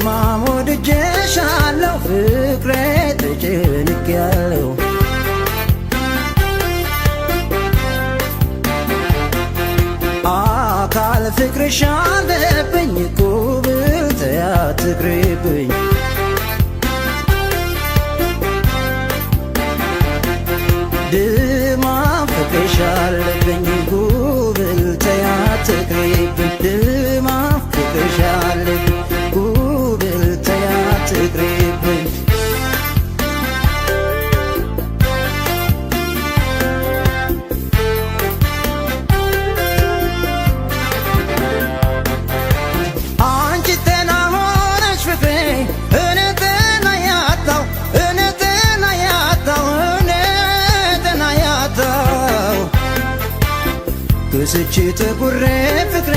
ድማም ወድጄሻለሁ ፍቅሬ ተጨንቄያለሁ አካል ፍቅርሽ አለብኝ ጉብል ተያትቅሪብኝ ድማም ፍቅርሽ አለብኝ ጉብል ተያትቅሪብኝ ድማም ፍቅርሽ አለብኝ ጉብል ተያትቅሪብኝ ክስቼ ተጉሬ ፍቅሬ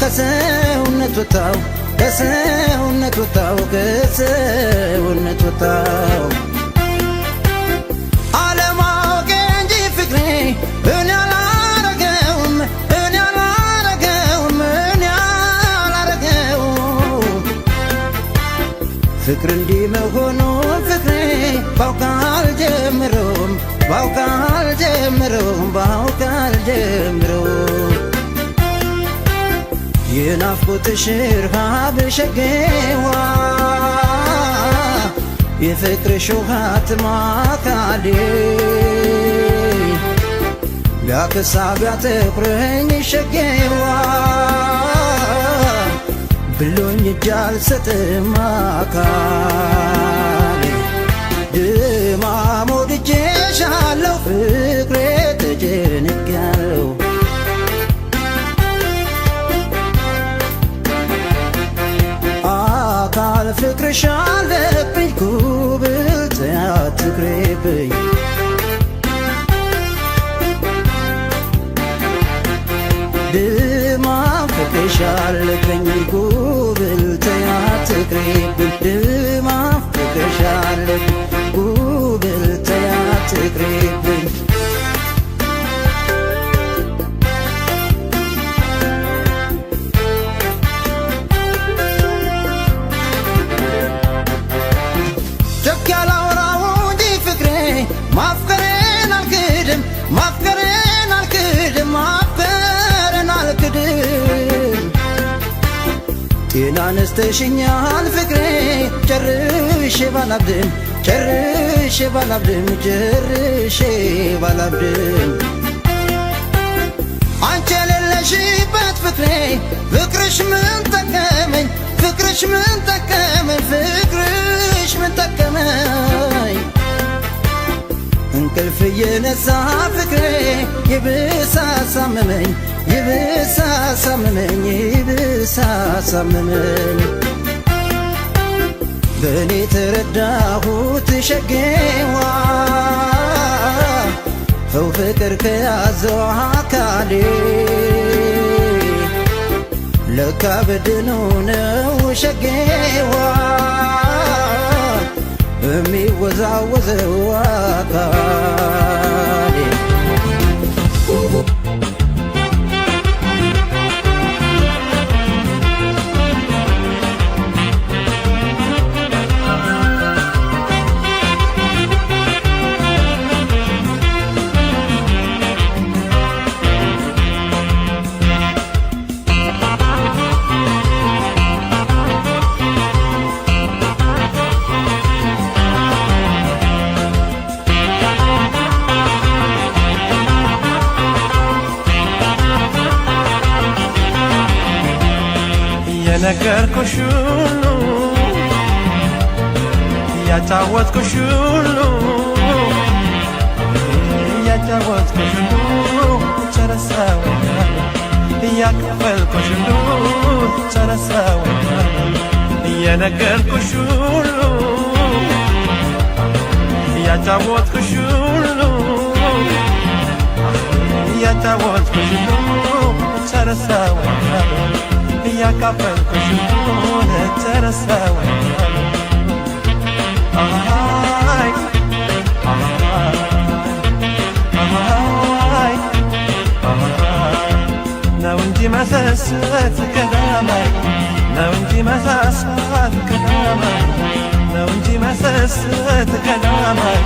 ከሰውነት ወጣው ከሰውነት ወጣው ከሰውነት ወጣው አለማወቄ እንጂ ፍቅሬ እኔ አላረገውም እኔ አላረገውም እኔ አላረገውም ፍቅር እንዲህ መሆኑን ፍቅሬ ባውቃል ጀምሮም ባውቃል ጀምሮም ባውቃል ጀምሮም የናፍቆትሽ ረሃብ ሸጌዋ የፍቅርሽ ውሃት ማካሌ ቢያክሳ ቢያተኩረኝ ሸጌዋ ብሎኝ እጅ አልሰጥም አካሌ ድማም ወድጄሻለሁ ፍቅሬ ተጨንቄያለሁ አካል ፍቅርሽ አለብኝ ጉብል ተያትቅሪብኝ ድማም ፍቅርሽ አለብኝ ጉብል ተያትቅሪብኝ ድማም ፍቅርሽ አለብኝ ጉብል ተያትቅሪብኝ ጀክ ያላወራው እንጂ ፍቅሬ ማፍቀሬን አልክድም ማፍቀሬን አልክድም ማፍቀሬን አልክድም ጤና ነስተሽኛል ፍቅሬ ጨርሼ ባላብድም ጨርሼ ባላብድም ጨርሼ ባላብድም አንቺ የሌለሽበት ፍቅሬ ፍቅርሽ ምን ጠቀመኝ ፍቅርሽ ምን ጠቀመኝ ፍቅርሽ ምን ጠቀመኝ እንቅልፍ እየነሳ ፍቅሬ ይብስ አሳመመኝ ይብስ አሳመመኝ ይብስ አሳመመኝ በእኔ ተረዳሁት ሸጌዋ ሰው ፍቅር ከያዘው አካሌ ለካ በድኑ ነው ሸጌዋ የሚወዛወዘው አካሌ የነገርኩሽ ሁሉ ያጫወትኩሽ ሁሉ ያጫወትኩሽ ሁሉ ጨረሰው ያከፈልኩሽ ሁሉ ጨረሰው የነገርኩሽ ሁሉ ያጫወትኩሽ ሁሉ ያጫወትኩሽ ሁሉ ጨረሰው ያካፈልኩሽ ሆነ ተረሳው አይ ነው እንጂ መሰሰት ከዳማይ ነው እንጂ መሳ መሳሳት ቀዳማይ ነው እንጂ መሰሰት ቀዳማይ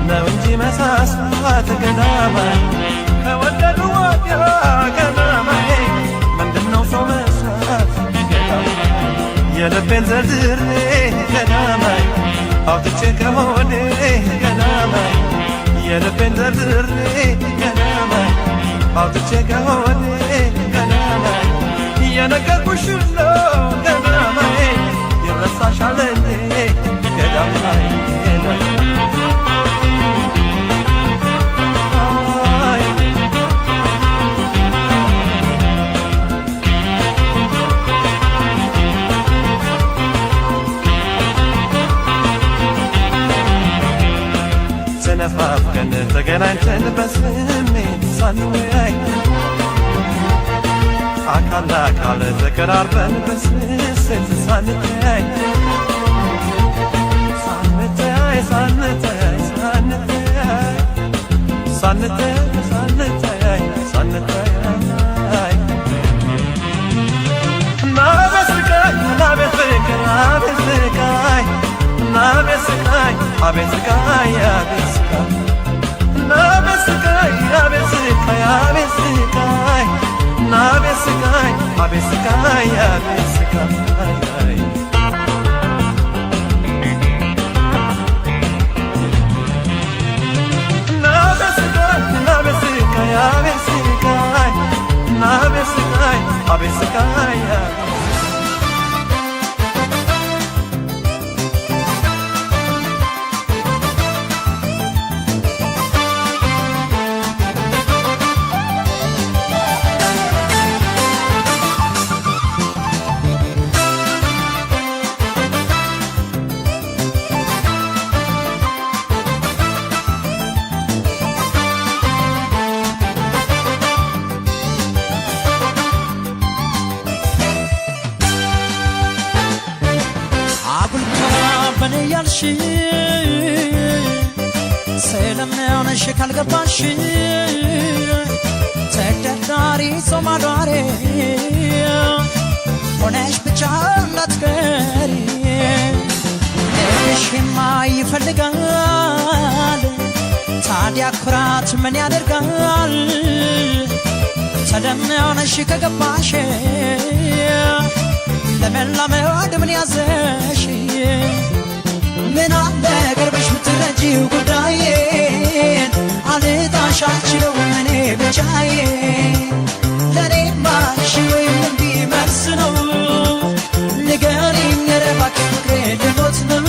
ነው እንጂ መሳሳት ቀዳማይ ከወደዱ ወዲያ ቀዳማይ ምንድነው ሰው መሳት ቀዳማይ የልቤን ዘርዝሬ ቀዳማይ አውጥቼ ከሆዴ ቀዳማይ የልቤን ዘርዝሬ ቀዳማይ አውጥቼ ከሆዴ ቀዳማይ የነገርኩሽ ሁሉ ቀዳማይ ይረሳሻል እንዴ ቀዳማይ ተነፋፍቀን ተገናኝተን በስሜት ሳንወያይ አካል ለአካል ተቀራርበን በስስት ሳንተያይ ሳንተያይ ሳንተያይ ሳንተያይ ሳንተያይ ሳንተያይ ናቤት ስቃይ ናቤት ፍቅር አቤት ስቃይ ናቤት ስቃይ አቤት ስቃይ አቤት ስቃይ ናቤት ስቃይ አቤት ስቃይ አቤት ስቃይ ናቤት ስቃይ አቤት ስቃይ አቤት ስቃይ ናቤት ስቃይ ናቤት ስቃይ አቤት ስቃይ ናቤት ስቃይ አቤት ስቃይ ስለምንሽ ካልገባሽ ተደራሪ ሰው ማዳሪ ሆነሽ ብቻ እንዳትቀሪ ልብሽማ ይፈልጋል ታዲያ ኩራት ምን ያደርጋል ስለምንሽ ከገባሽ ለመላመድ ምን ያዘሽ ምን አለ ቅርብሽ ብትረጂው ጉዳዬን አልጣሽ አልችለውም እኔ ብቻዬን ለእኔማ እሺ ወይም እምቢ መልስ ነው ንገሪኝ ኧረ እባክሽ ፍቅሬ ልሞት ነው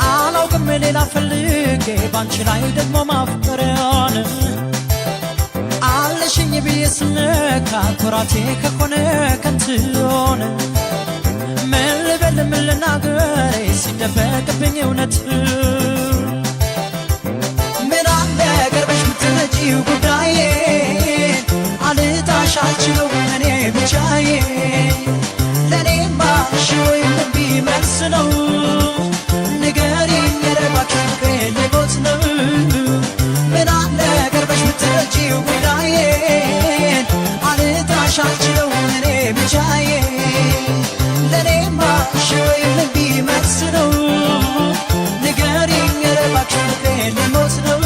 አላውቅም ሌላ ፈልጌ ባንቺ ላይ ደግሞ ማፍቀሪያን አለሽኝ ብዬ ስነካ ኩራቴ ከሆነ ከንቱን ምን ልበል ምን ልናገር ሲደበቅብኝ እውነት ምን አለ ቅርብሽ ብትረጂው ጉዳዬን አልጣሽ አልችለውም እኔ ብቻዬን ለእኔማ እሺ ወይም እምቢ መልስ ነው ንገሪኝ ኧረ እባክሽ ፍቅሬ ልሞት ነው ምን አለ ቅርብሽ ብትረጂው ጉዳዬን አልጣሽ አልችለውም እኔ ብቻዬን ለእኔማ እሺ ወይም እምቢ መልስ ነው ንገሪኝ ኧረ እባክሽ ፍቅሬ ልሞት ነው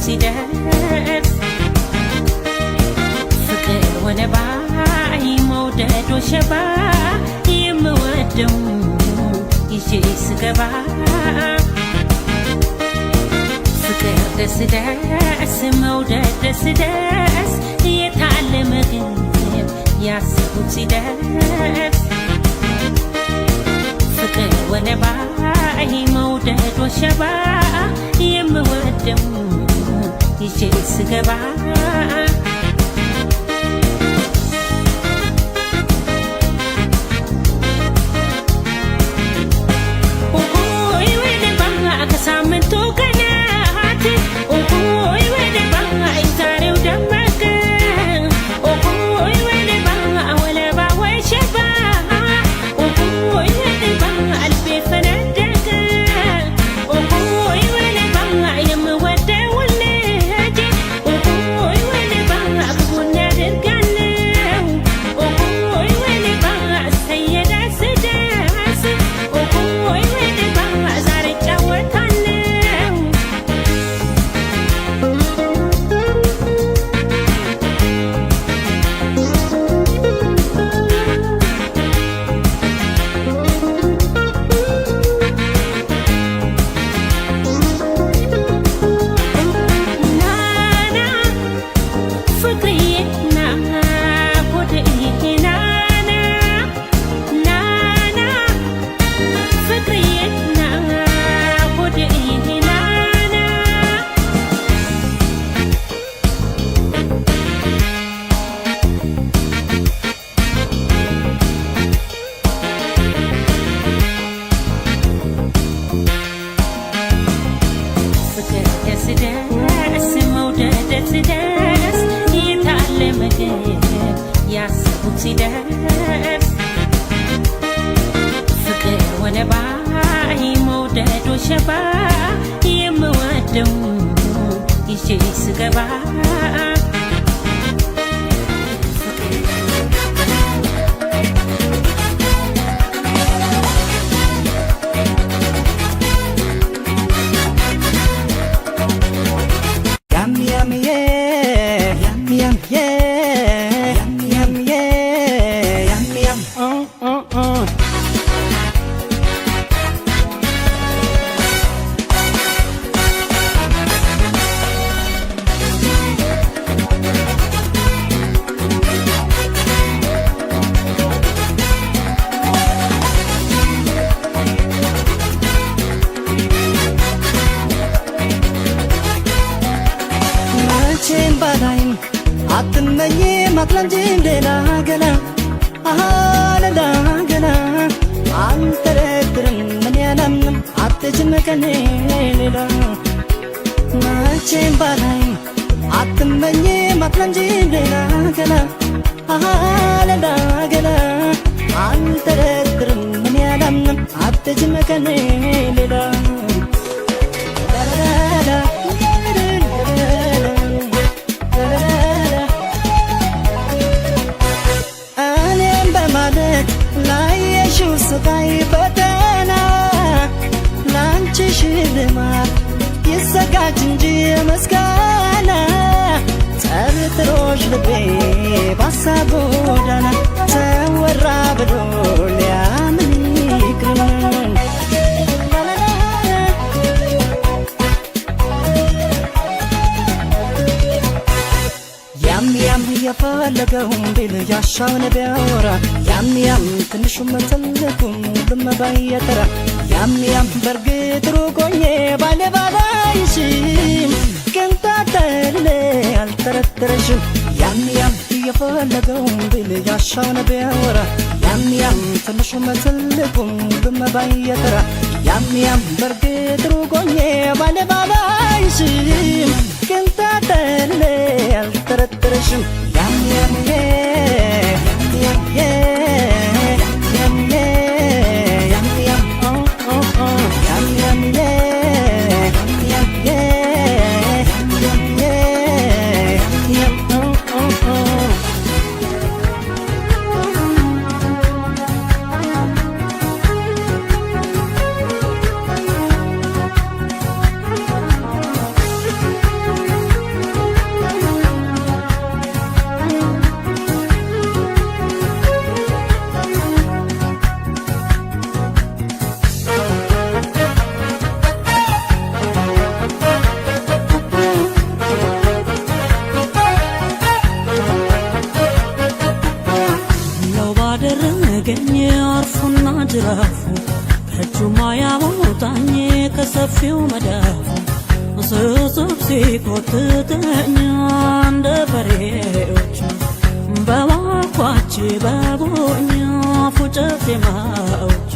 ሲደርስ ፍቅር ሆነ ባይ መውደድ ወሸባ የምወደው ይዤ ስገባ ፍቅር ደስ ደስ መውደድ ደስ ደስ የታለ ምግብ ያሰቡት ሲደርስ ፍቅር ሆነ ባይ መውደድ ወሸባ የምወደው ይዤ ስገባ ከሳምንቱ ቀናት ኦሆይ ወደ ባይ ዛሬው ደመቀ ኦሆይ ወደ ባይ ወለባ ወሸባ ኦሆይ ወደ ባይ ልቤ ፈነደቀ ኦሆይ ወደ ባይ የምወደው ልጅ ኦሆይ ወደ ባይ ክፉን ያደርጋለው ኦሆይ ወደ ባይ እሰየ ደስ ደስ ኦሆይ ወደ ባይ ዛሬ ጫወታለሁ ናና ፍቅርዬ ናና ሆድዬ ናና ናና ፍቅርዬ ናና ሆድዬ ናና ፍቅር ደስ ደስ መውደድ ደስ ደስ የታለ ምግብ ያሰቡት ሲደርስ ፍቅር ሆነ ባይ መውደድ ወሸባ የምወደው ይዤ ስገባ Yum yum yeah, yum yum yeah, yum yum yeah, yum yum. መቼም ባላይም አትመኝም አትለምጂም ሌላ ገላ ሌላ ገላ አልጠረጥርም ምን ያላምንም አትጅም ከኔ ሌላ መቼም ባላይም አትመኝም አትለምጂም ሌላ ገላ ሌላ ገላ አልጠረጥርም ምን ያላምንም አትጅም ከኔ ሌላ እኔም በማለት ላየሽው ስቃይ ፈተና ላንቺ ሽልማት ይዘጋጅ እንጂ ምስጋና ጠርጥሮሽ ልቤ ባሳብ ጎዳና ተወራ ብሎ ሊያምን ይቅርም ያም ያም የፈለገውን ቢል ያሻውን ቢያወራ ያም ያም ትንሹም ትልቁም ሁሉም ባየተራ ያም ያም በርግጥ ሩቅ ሆኜ ባይሽም ቅንጣት ታህል አልጠረጠረሽም ያም ያም የፈለገውን ቢል ያሻውን ቢያወራ ያም ያም ትንሹም ትልቁም ሁሉም ባየተራ ያም ያም በርግጥ ሩቅ ሆኜ ባይሽም ቅንጣት ታህል አልጠረጠረሽም ያም ያም ያም ያም ያም ያም ያም ያም ጅራፉ ከእጁማ ያወጣኝ ከሰፊው መዳፉ ስስብ ሲኮትተኝ እንደ በሬዎች በዋኳች በቦኛ ፉጨት ዜማዎች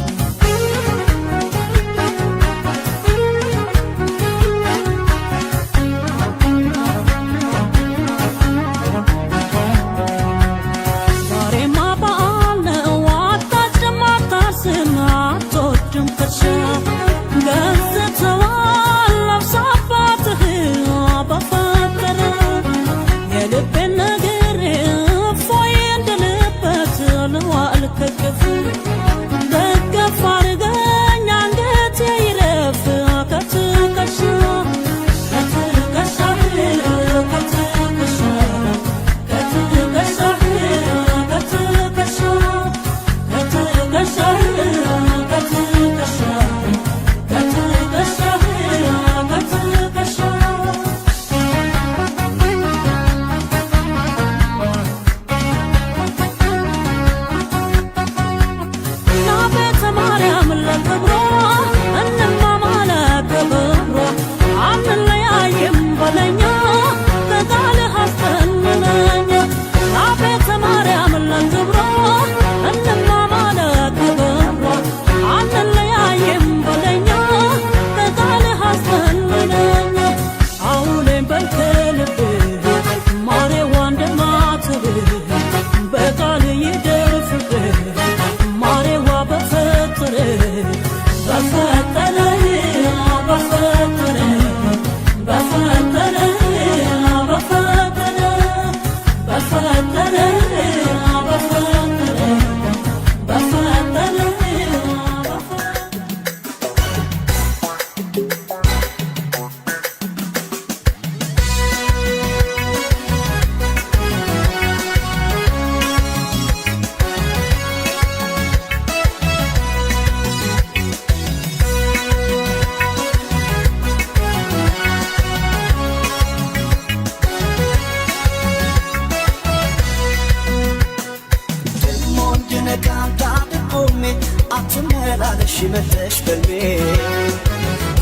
ሽመለሽ በልቤ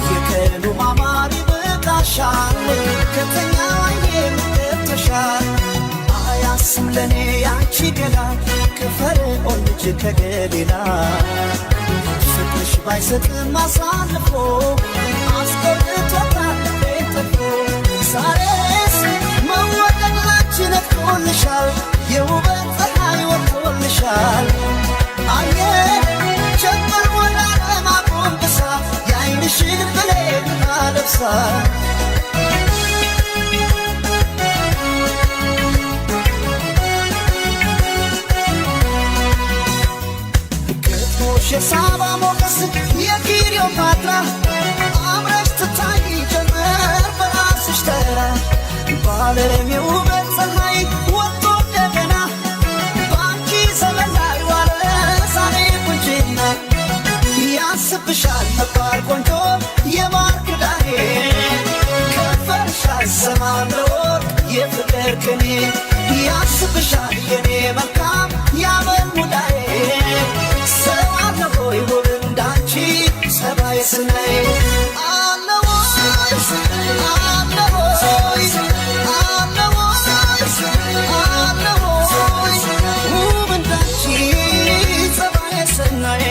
የከሉ ማማሪ በቃሻል ከተኛ የምትተሻል አያስም ለኔ ያንቺ ገላ ከፈርዖን ልጅ ከገሊላ ፍቅርሽ ባይሰጥም አሳልፎ አስቆርጦታል ቤተፎ ዛሬስ መወደድ ላንቺ ነጥቆልሻል የውበት ፀሐይ ወጥቶልሻል አየ ጀመር ሞላ ለማቆንብሳ የአይንሽን ብሌን አለብሳ ግጥሞሽ የሳባ ሞገስ የክሊዮፓትራ አምረሽ ትታይ ጀመር በራስሽ ተራ ባለም የውበት ፀሐይ ወጥቶ እንደገና በአንቺ ዘመን ላይ ዋለ ዛሬ ቁንጅና ያስብሻል ነባር ቆንጆ የማር ክዳኔ ከንፈርሽ አይሰማም ለወርቅ የፍቅር ቅኔ ያስብሻል የኔ መልካም ያመል ሙዳዬ ሰው አለ ሆይ ውብ እንዳንቺ ሰባይ ስናይ አለ ወይ አለ ወይ አለ ወይ ውብ እንዳንቺ ሰባይ ስናይ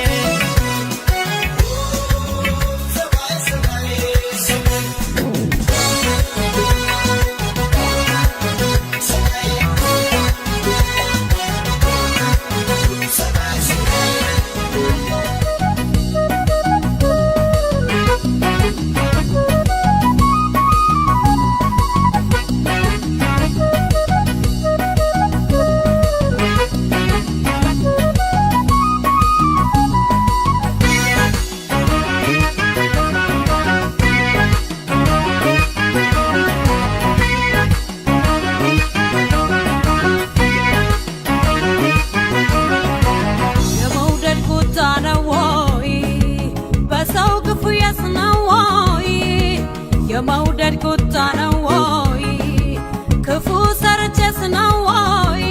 የመውደድ ቁጣ ነው ወይ ክፉ ሰርቼስ ነው ወይ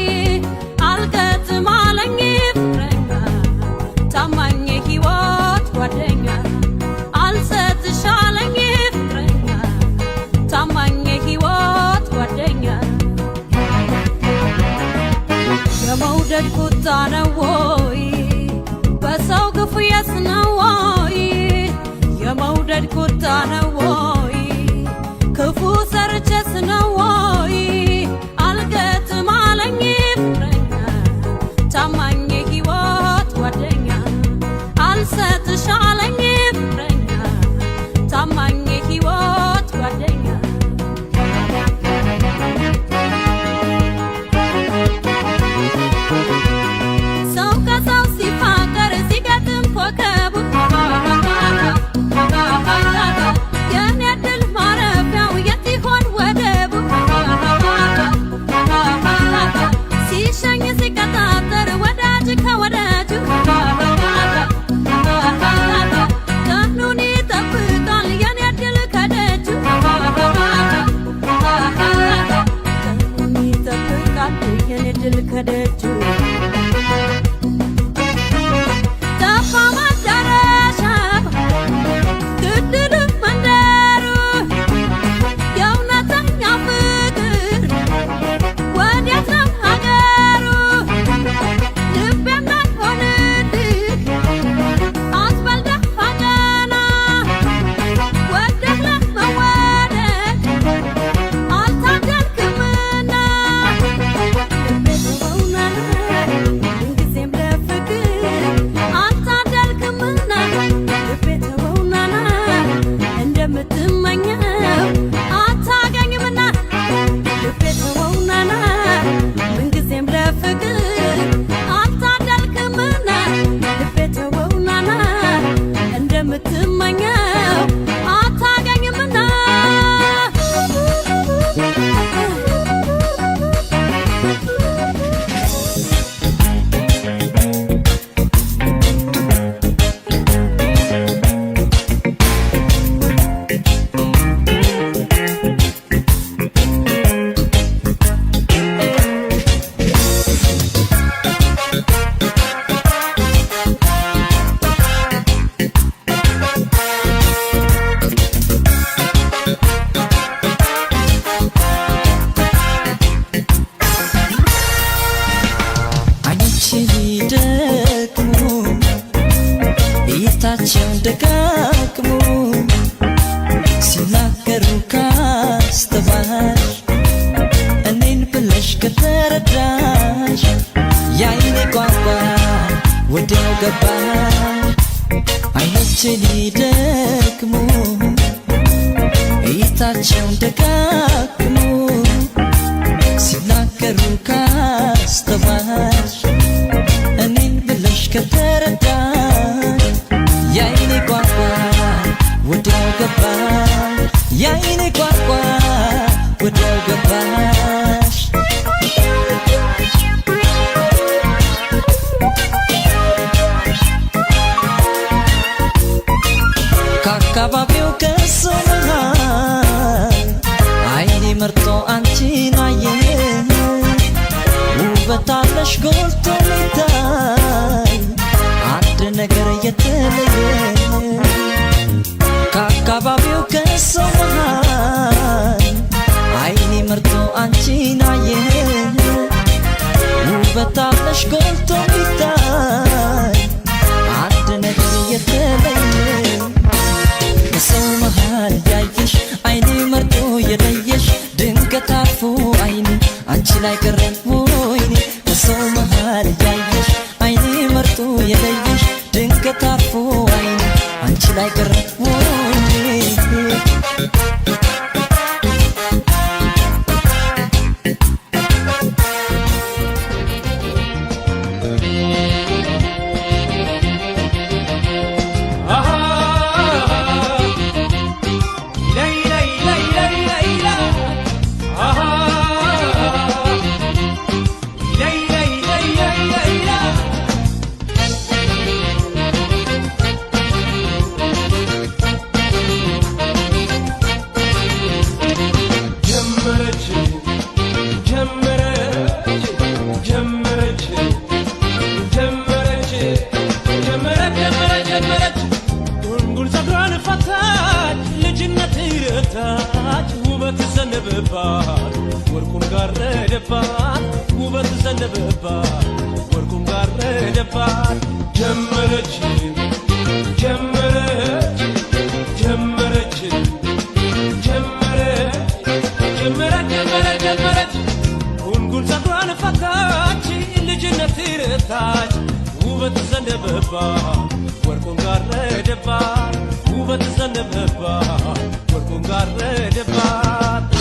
አልገጥም አለኝ ፍቅረኛ ታማኝ ጀመረች ውበት ዘነበባት ወርቁን ጋረደባት ውበት ዘነበባት ወርቁን ጋረደባት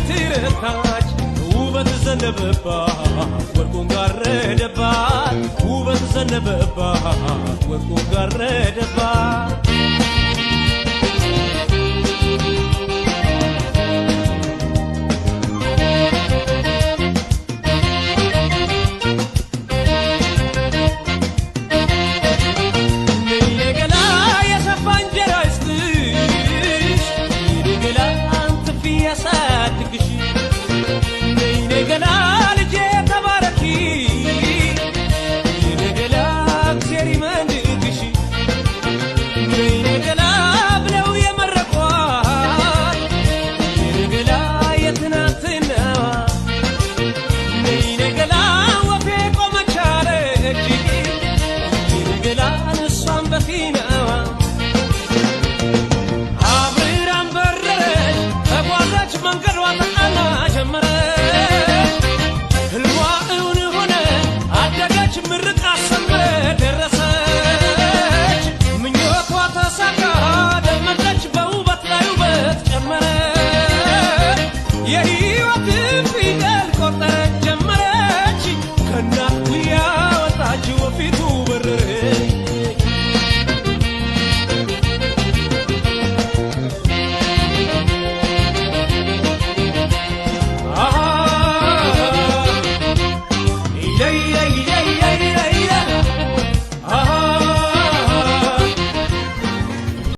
ትረታች ውበት ዘነበባት ወርቁን ጋረደባት ውበት ዘነበባት ወርቁን ጋረደባት